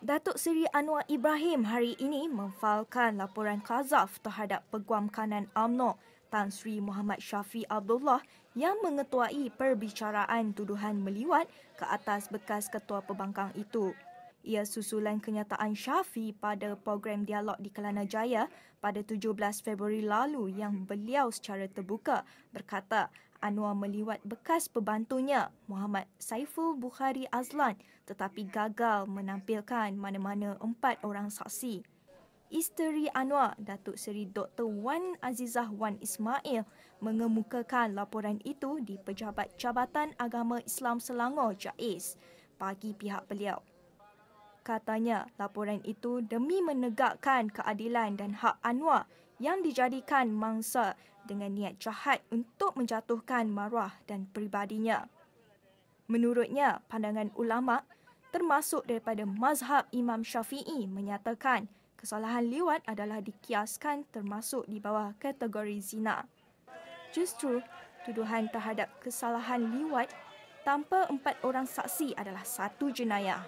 Datuk Seri Anwar Ibrahim hari ini memfailkan laporan qazaf terhadap Peguam Kanan UMNO Tan Sri Muhammad Shafie Abdullah yang mengetuai perbicaraan tuduhan meliwat ke atas bekas Ketua Pembangkang itu. Ia susulan kenyataan Shafie pada program dialog di Kelana Jaya pada 17 Februari lalu yang beliau secara terbuka berkata Anwar meliwat bekas pembantunya Muhammad Saiful Bukhari Azlan tetapi gagal menampilkan mana-mana 4 orang saksi. Isteri Anwar, Datuk Seri Dr. Wan Azizah Wan Ismail mengemukakan laporan itu di Pejabat Jabatan Agama Islam Selangor JAIS bagi pihak beliau. Katanya, laporan itu demi menegakkan keadilan dan hak Anwar yang dijadikan mangsa dengan niat jahat untuk menjatuhkan maruah dan peribadinya. Menurutnya, pandangan ulama' termasuk daripada mazhab Imam Syafi'i menyatakan kesalahan liwat adalah dikiaskan termasuk di bawah kategori zina. Justru, tuduhan terhadap kesalahan liwat tanpa 4 orang saksi adalah satu jenayah.